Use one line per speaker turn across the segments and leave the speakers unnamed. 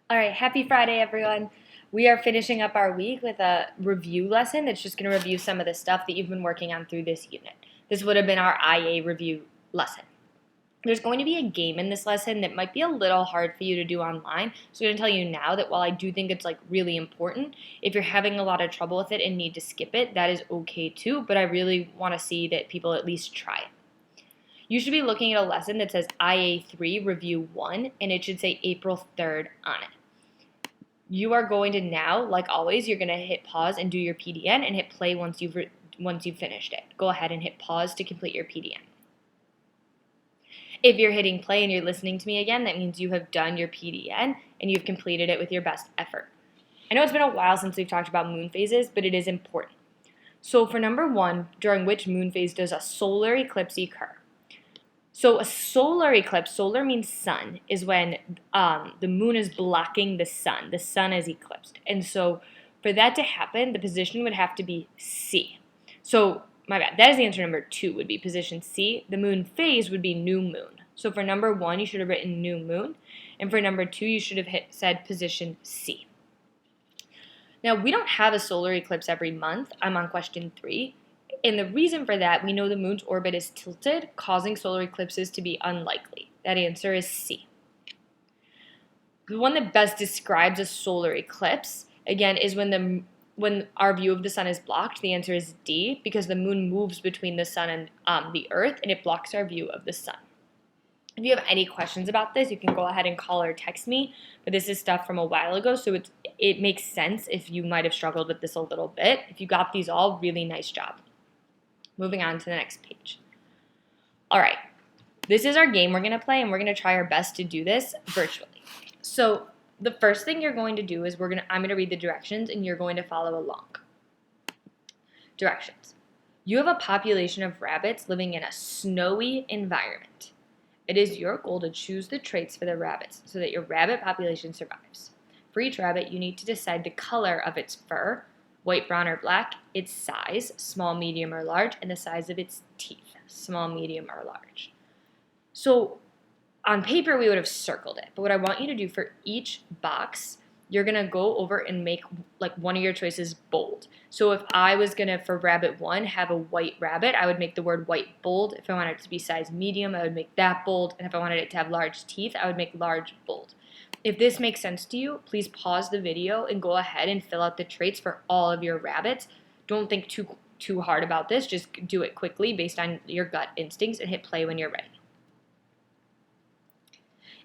All right, happy Friday, everyone. We are finishing up our week with a review lesson that's just going to review some of the stuff that you've been working on through this unit. This would have been our IA review lesson. There's going to be a game in this lesson that might be a little hard for you to do online. So I'm going to tell you now that while I do think it's really important, if you're having a lot of trouble with it and need to skip it, that is okay too, but I really want to see that people at least try it. You should be looking at a lesson that says IA3 Review 1, and it should say April 3rd on it. You are going to now, like always, you're going to hit pause and do your PDN and hit play once you've finished it. Go ahead and hit pause to complete your PDN. If you're hitting play and you're listening to me again, that means you have done your PDN and you've completed it with your best effort. I know it's been a while since we've talked about moon phases, but it is important. So for number 1, during which moon phase does a solar eclipse occur? So a solar eclipse, solar means sun, is when the moon is blocking the sun. The sun is eclipsed. And so for that to happen, the position would have to be C. So, my bad, that is the answer number 2 would be position C. The moon phase would be new moon. So for number 1, you should have written new moon. And for number 2, you should have said position C. Now, we don't have a solar eclipse every month. I'm on question 3. And the reason for that, we know the moon's orbit is tilted, causing solar eclipses to be unlikely. That answer is C. The one that best describes a solar eclipse, again, is when our view of the sun is blocked. The answer is D, because the moon moves between the sun and the earth, and it blocks our view of the sun. If you have any questions about this, you can go ahead and call or text me, but this is stuff from a while ago, so it makes sense if you might have struggled with this a little bit. If you got these all, really nice job. Moving on to the next page. All right, this is our game we're going to play, and we're going to try our best to do this virtually. So the first thing you're going to do is I'm going to read the directions, and you're going to follow along. Directions. You have a population of rabbits living in a snowy environment. It is your goal to choose the traits for the rabbits so that your rabbit population survives. For each rabbit, you need to decide the color of its fur, white, brown, or black, its size, small, medium, or large, and the size of its teeth, small, medium, or large. So on paper, we would have circled it, but what I want you to do for each box, you're going to go over and make one of your choices bold. So if I was going to, for rabbit 1, have a white rabbit, I would make the word white bold. If I wanted it to be size medium, I would make that bold. And if I wanted it to have large teeth, I would make large bold. If this makes sense to you, please pause the video and go ahead and fill out the traits for all of your rabbits. Don't think too hard about this. Just do it quickly based on your gut instincts and hit play when you're ready.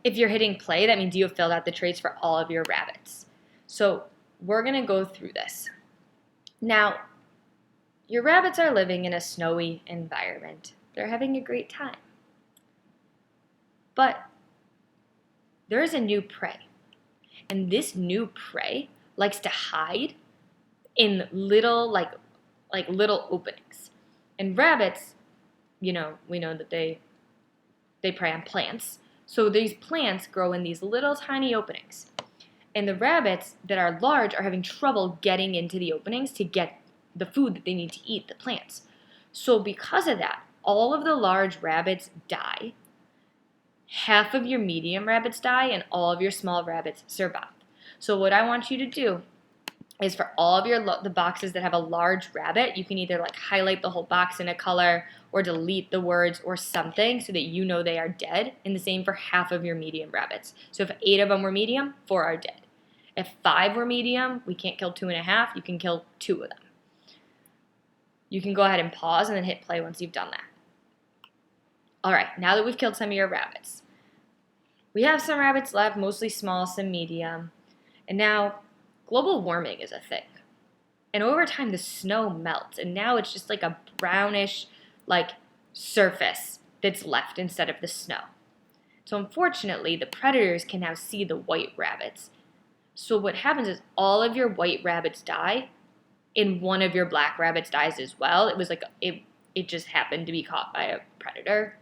If you're hitting play, that means you have filled out the traits for all of your rabbits. So we're going to go through this. Now, your rabbits are living in a snowy environment. They're having a great time. But there is a new prey. And this new prey likes to hide in little little openings. And rabbits, we know that they prey on plants. So these plants grow in these little tiny openings. And the rabbits that are large are having trouble getting into the openings to get the food that they need to eat, the plants. So because of that, all of the large rabbits die. Half of your medium rabbits die, and all of your small rabbits survive. So what I want you to do is for all of the boxes that have a large rabbit, you can either highlight the whole box in a color or delete the words or something so that you know they are dead, and the same for half of your medium rabbits. So if 8 of them were medium, 4 are dead. If 5 were medium, we can't kill 2.5, you can kill 2 of them. You can go ahead and pause and then hit play once you've done that. All right, now that we've killed some of your rabbits, we have some rabbits left, mostly small, some medium, and now global warming is a thing. And over time, the snow melts, and now it's just a brownish, surface that's left instead of the snow. So unfortunately, the predators can now see the white rabbits. So what happens is all of your white rabbits die, and one of your black rabbits dies as well. It was it just happened to be caught by a predator.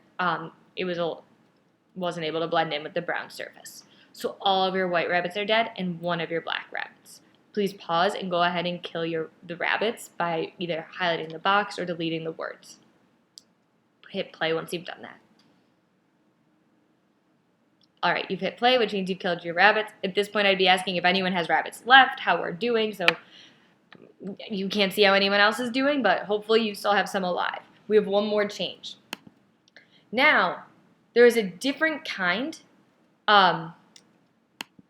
Wasn't able to blend in with the brown surface. So all of your white rabbits are dead and one of your black rabbits. Please pause and go ahead and kill the rabbits by either highlighting the box or deleting the words. Hit play once you've done that. All right, you've hit play, which means you've killed your rabbits. At this point, I'd be asking if anyone has rabbits left, how we're doing. So you can't see how anyone else is doing, but hopefully you still have some alive. We have one more change. Now, there is a different kind.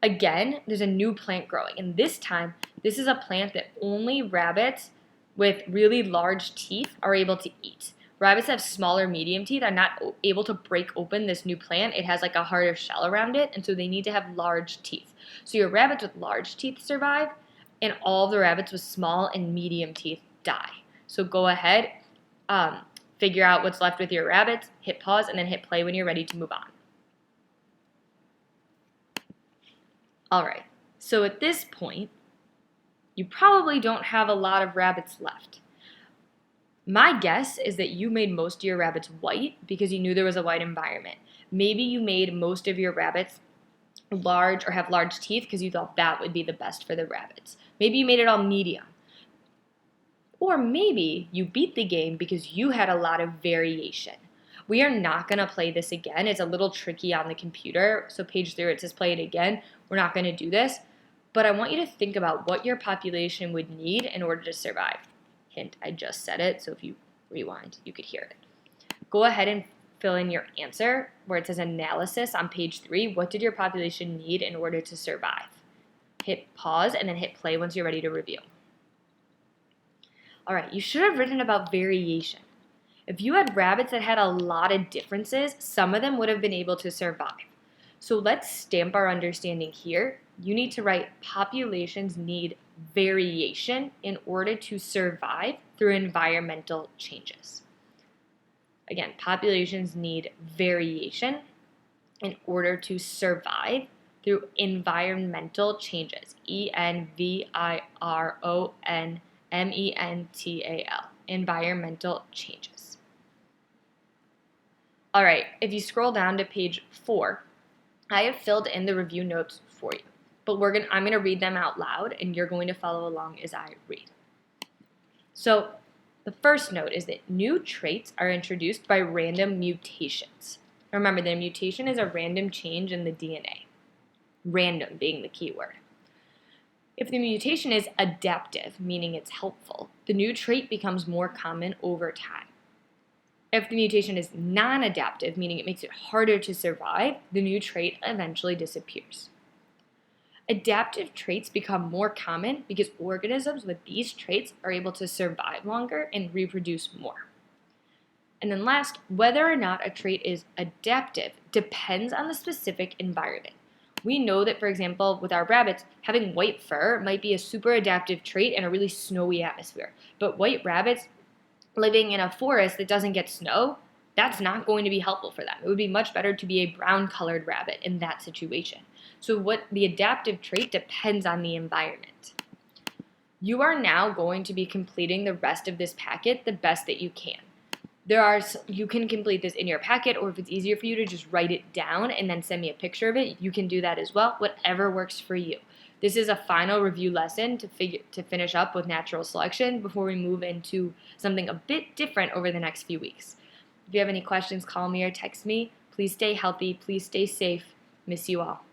Again, there's a new plant growing. And this time, this is a plant that only rabbits with really large teeth are able to eat. Rabbits that have smaller medium teeth are not able to break open this new plant. It has like a harder shell around it, and so they need to have large teeth. So your rabbits with large teeth survive, and all the rabbits with small and medium teeth die. So go ahead, figure out what's left with your rabbits, hit pause, and then hit play when you're ready to move on. All right, so at this point, you probably don't have a lot of rabbits left. My guess is that you made most of your rabbits white because you knew there was a white environment. Maybe you made most of your rabbits large or have large teeth because you thought that would be the best for the rabbits. Maybe you made it all medium. Or maybe you beat the game because you had a lot of variation. We are not going to play this again. It's a little tricky on the computer. So page 3, it says play it again. We're not going to do this. But I want you to think about what your population would need in order to survive. Hint, I just said it, so if you rewind, you could hear it. Go ahead and fill in your answer where it says analysis on page 3. What did your population need in order to survive? Hit pause and then hit play once you're ready to review. All right, you should have written about variation. If you had rabbits that had a lot of differences, some of them would have been able to survive. So let's stamp our understanding here. You need to write populations need variation in order to survive through environmental changes. Again, populations need variation in order to survive through environmental changes. ENVIRONMENTAL. Environmental changes. All right, if you scroll down to page 4, I have filled in the review notes for you. But I'm going to read them out loud, and you're going to follow along as I read. So the first note is that new traits are introduced by random mutations. Remember, the mutation is a random change in the DNA. Random being the key word. If the mutation is adaptive, meaning it's helpful, the new trait becomes more common over time. If the mutation is non-adaptive, meaning it makes it harder to survive, the new trait eventually disappears. Adaptive traits become more common because organisms with these traits are able to survive longer and reproduce more. And then last, whether or not a trait is adaptive depends on the specific environment. We know that, for example, with our rabbits, having white fur might be a super adaptive trait in a really snowy atmosphere. But white rabbits living in a forest that doesn't get snow, that's not going to be helpful for them. It would be much better to be a brown-colored rabbit in that situation. So what the adaptive trait depends on the environment. You are now going to be completing the rest of this packet the best that you can. You can complete this in your packet, or if it's easier for you to just write it down and then send me a picture of it, you can do that as well, whatever works for you. This is a final review lesson to finish up with natural selection before we move into something a bit different over the next few weeks. If you have any questions, call me or text me. Please stay healthy. Please stay safe. Miss you all.